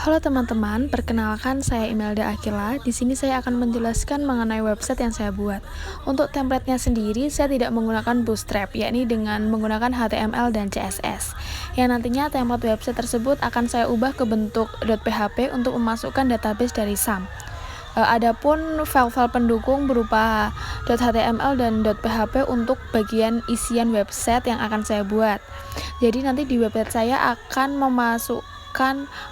Halo teman-teman, perkenalkan saya Imelda Akila. Di sini saya akan menjelaskan mengenai website yang saya buat. Untuk template-nya sendiri, saya tidak menggunakan Bootstrap, yakni dengan menggunakan HTML dan CSS. Yang nantinya template website tersebut akan saya ubah ke bentuk .php untuk memasukkan database dari SAM. Adapun file-file pendukung berupa .html dan .php untuk bagian isian website yang akan saya buat. Jadi nanti di website saya akan memasukkan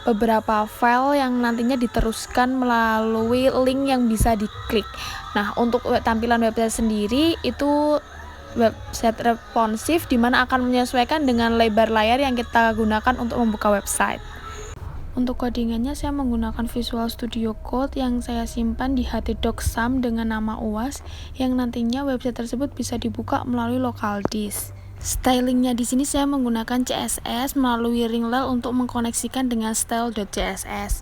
beberapa file yang nantinya diteruskan melalui link yang bisa diklik. Nah, untuk tampilan website sendiri itu website responsif di mana akan menyesuaikan dengan lebar layar yang kita gunakan untuk membuka website. Untuk codingannya saya menggunakan Visual Studio Code yang saya simpan di htdocs SAM dengan nama UAS yang nantinya website tersebut bisa dibuka melalui local disk. Stylingnya di sini saya menggunakan CSS melalui Ringlel untuk mengkoneksikan dengan style.css.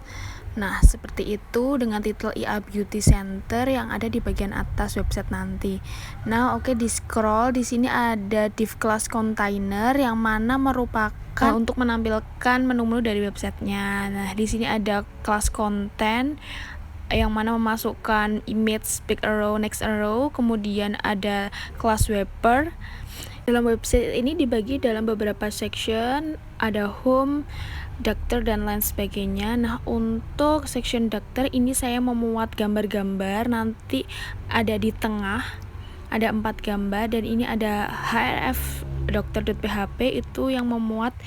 Nah, seperti itu dengan titel IA Beauty Center yang ada di bagian atas website nanti. Nah, di scroll di sini ada div class container yang mana merupakan untuk menampilkan menu-menu dari websitenya. Nah, di sini ada class content yang mana memasukkan image, big arrow, next arrow, kemudian ada class wrapper. Dalam website ini dibagi dalam beberapa section, ada home, doctor, dan lain sebagainya. Nah, untuk section doctor ini saya memuat gambar-gambar, nanti ada di tengah, ada 4 gambar, dan ini ada href dokter.php itu yang memuat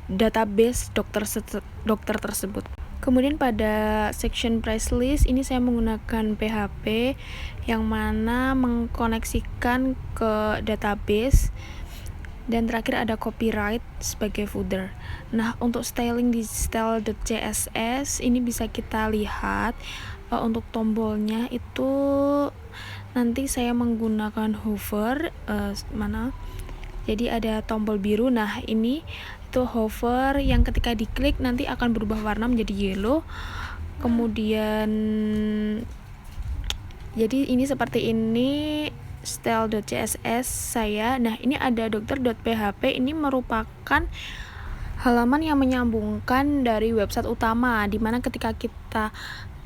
database dokter tersebut. Kemudian pada section price list ini saya menggunakan PHP yang mana mengkoneksikan ke database, dan terakhir ada copyright sebagai footer. Nah, untuk styling di style.css ini bisa kita lihat untuk tombolnya itu nanti saya menggunakan hover jadi ada tombol biru. Nah, ini itu hover yang ketika diklik nanti akan berubah warna menjadi yellow. Kemudian jadi ini seperti ini style.css saya. Nah, ini ada dokter.php, ini merupakan halaman yang menyambungkan dari website utama, dimana ketika kita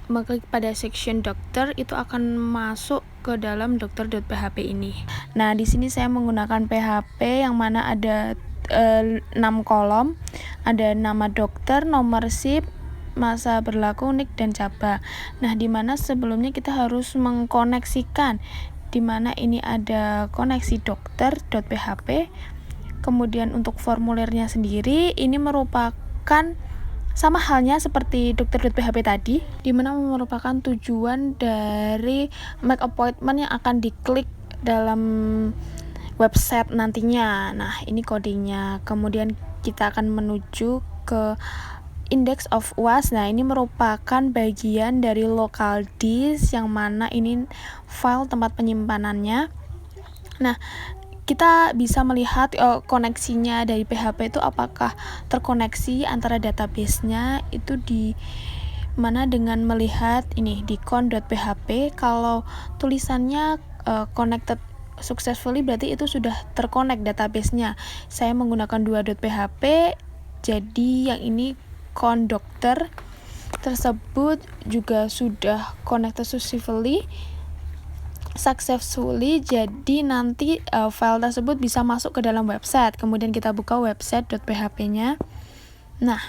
mengklik pada section dokter itu akan masuk ke dalam dokter.php ini. Nah, di sini saya menggunakan PHP yang mana ada 6 kolom, ada nama dokter, nomor SIP, masa berlaku, nick, dan cabang. Nah, di mana sebelumnya kita harus mengkoneksikan, di mana ini ada koneksi dokter.php. Kemudian untuk formulirnya sendiri ini merupakan sama halnya seperti dokter.php tadi, di mana merupakan tujuan dari make appointment yang akan diklik dalam website nantinya. Nah, ini kodenya. Kemudian kita akan menuju ke index of UAS. Nah, ini merupakan bagian dari local disk yang mana ini file tempat penyimpanannya. Nah, kita bisa melihat koneksinya dari PHP itu apakah terkoneksi antara database-nya itu di mana dengan melihat ini di con.php. Kalau tulisannya connected successfully berarti itu sudah terkonek database-nya. Saya menggunakan 2.php, jadi yang ini con dokter tersebut juga sudah connected successfully, jadi nanti file tersebut bisa masuk ke dalam website. Kemudian kita buka website.php-nya. Nah,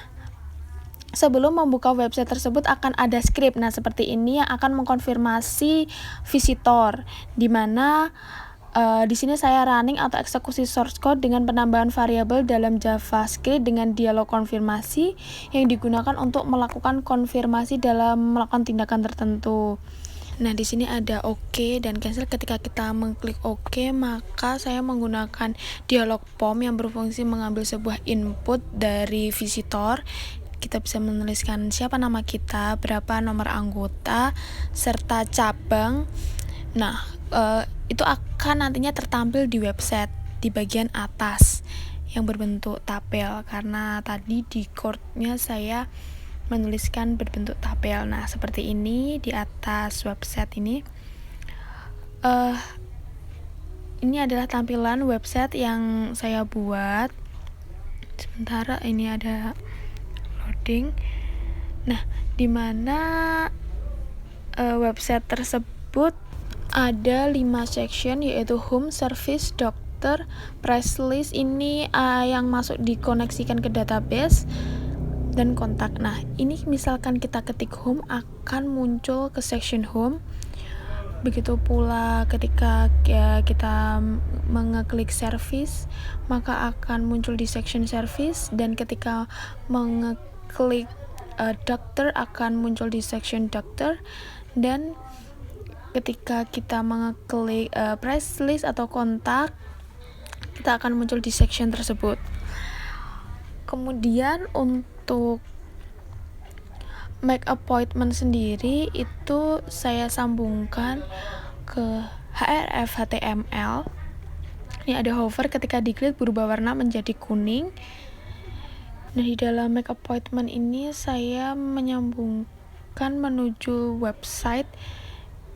sebelum membuka website tersebut akan ada script. Nah, seperti ini yang akan mengkonfirmasi visitor, di mana di sini saya running atau eksekusi source code dengan penambahan variabel dalam JavaScript dengan dialog konfirmasi yang digunakan untuk melakukan konfirmasi dalam melakukan tindakan tertentu. Nah, di sini ada OK dan cancel. Ketika kita mengklik OK, maka saya menggunakan dialog form yang berfungsi mengambil sebuah input dari visitor. Kita bisa menuliskan siapa nama kita, berapa nomor anggota, serta cabang. Nah, itu akan nantinya tertampil di website di bagian atas yang berbentuk tabel, karena tadi di chord-nya saya menuliskan berbentuk tabel. Nah, seperti ini di atas website ini. Ini adalah tampilan website yang saya buat. Sementara ini ada loading. Nah, di mana website tersebut ada 5 section, yaitu home, service, dokter, press list. Ini yang masuk dikoneksikan ke database, dan kontak. Nah, ini misalkan kita ketik home akan muncul ke section home. Begitu pula ketika kita mengeklik service, maka akan muncul di section service, dan ketika mengeklik dokter akan muncul di section dokter, dan ketika kita mengeklik press list atau kontak, kita akan muncul di section tersebut. Kemudian untuk make appointment sendiri itu saya sambungkan ke href HTML. Ini ada hover, ketika diklik berubah warna menjadi kuning. Nah, di dalam make appointment ini saya menyambungkan menuju website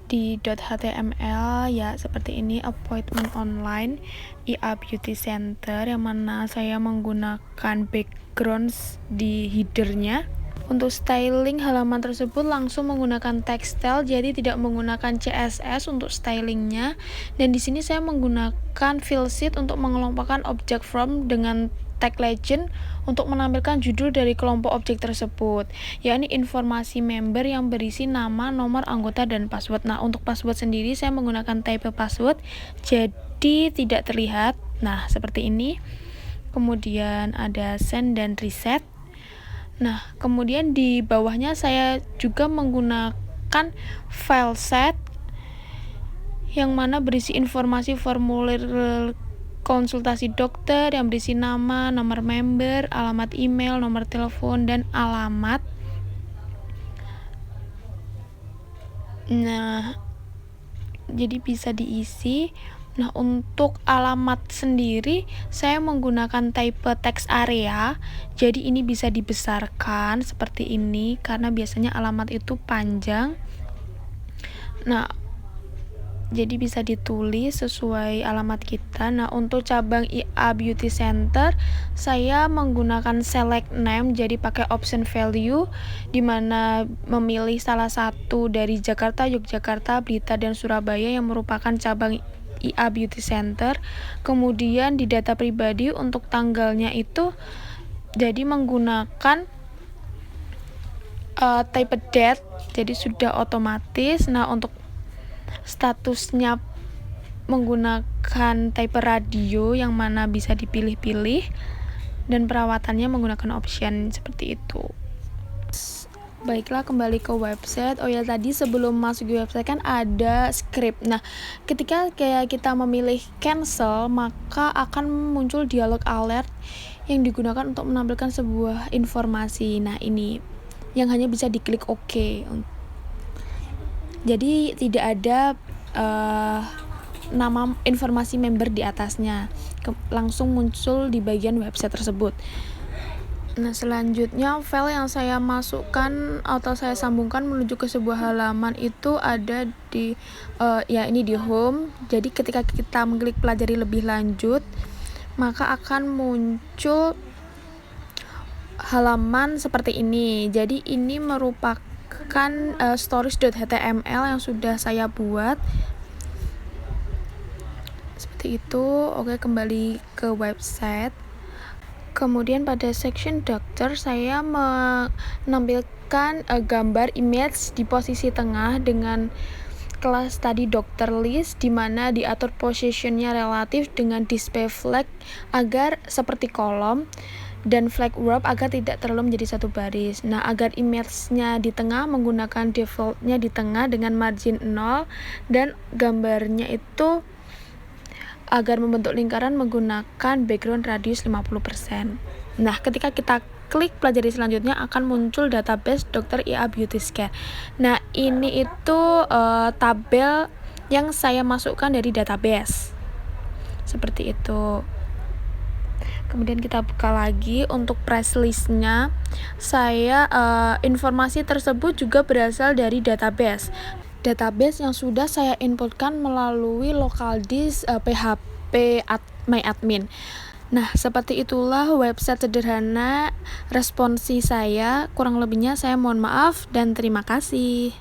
di .html, ya seperti ini, appointment online IA Beauty Center, yang mana saya menggunakan background di headernya. Untuk styling halaman tersebut langsung menggunakan textile, jadi tidak menggunakan CSS untuk stylingnya. Dan di sini saya menggunakan fill sheet untuk mengelompokkan objek form dengan tag legend untuk menampilkan judul dari kelompok objek tersebut, yakni informasi member yang berisi nama, nomor anggota, dan password. Nah, untuk password sendiri saya menggunakan type password, jadi tidak terlihat. Nah, seperti ini. Kemudian ada send dan reset. Nah, kemudian di bawahnya saya juga menggunakan file set yang mana berisi informasi formulir konsultasi dokter yang berisi nama, nomor member, alamat email, nomor telepon, dan alamat. Nah, jadi bisa diisi. Nah, untuk alamat sendiri saya menggunakan type text area, jadi ini bisa dibesarkan seperti ini karena biasanya alamat itu panjang. Nah, jadi bisa ditulis sesuai alamat kita. Nah, untuk cabang IA Beauty Center saya menggunakan select name, jadi pakai option value, dimana memilih salah satu dari Jakarta, Yogyakarta, Blitar, dan Surabaya yang merupakan cabang IA Beauty Center. Kemudian di data pribadi untuk tanggalnya itu jadi menggunakan type date, jadi sudah otomatis. Nah, untuk statusnya menggunakan type radio yang mana bisa dipilih-pilih, dan perawatannya menggunakan option seperti itu. Baiklah, kembali ke website. Oh ya, tadi sebelum masuk ke website kan ada script. Nah, ketika kita memilih cancel, maka akan muncul dialog alert yang digunakan untuk menampilkan sebuah informasi. Nah, ini yang hanya bisa diklik OK. Jadi tidak ada nama informasi member di atasnya, langsung muncul di bagian website tersebut. Nah, selanjutnya file yang saya masukkan atau saya sambungkan menuju ke sebuah halaman itu ada di ini di home. Jadi ketika kita mengklik pelajari lebih lanjut, maka akan muncul halaman seperti ini. Jadi ini merupakan stories.html yang sudah saya buat. Seperti itu. Oke, kembali ke website. Kemudian pada section dokter saya menampilkan gambar image di posisi tengah dengan kelas tadi dokter list, di mana diatur positionnya relatif dengan display flag agar seperti kolom, dan flag wrap agar tidak terlalu menjadi satu baris. Nah, agar image-nya di tengah menggunakan default-nya di tengah dengan margin 0, dan gambarnya itu agar membentuk lingkaran menggunakan background radius 50%. Nah, ketika kita klik pelajari selanjutnya akan muncul database Dr. IA Beauty Care. Nah, ini itu tabel yang saya masukkan dari database. Seperti itu. Kemudian kita buka lagi untuk press list-nya. Saya informasi tersebut juga berasal dari database yang sudah saya inputkan melalui local disk PHP MyAdmin. Nah, seperti itulah website sederhana responsi saya. Kurang lebihnya saya mohon maaf dan terima kasih.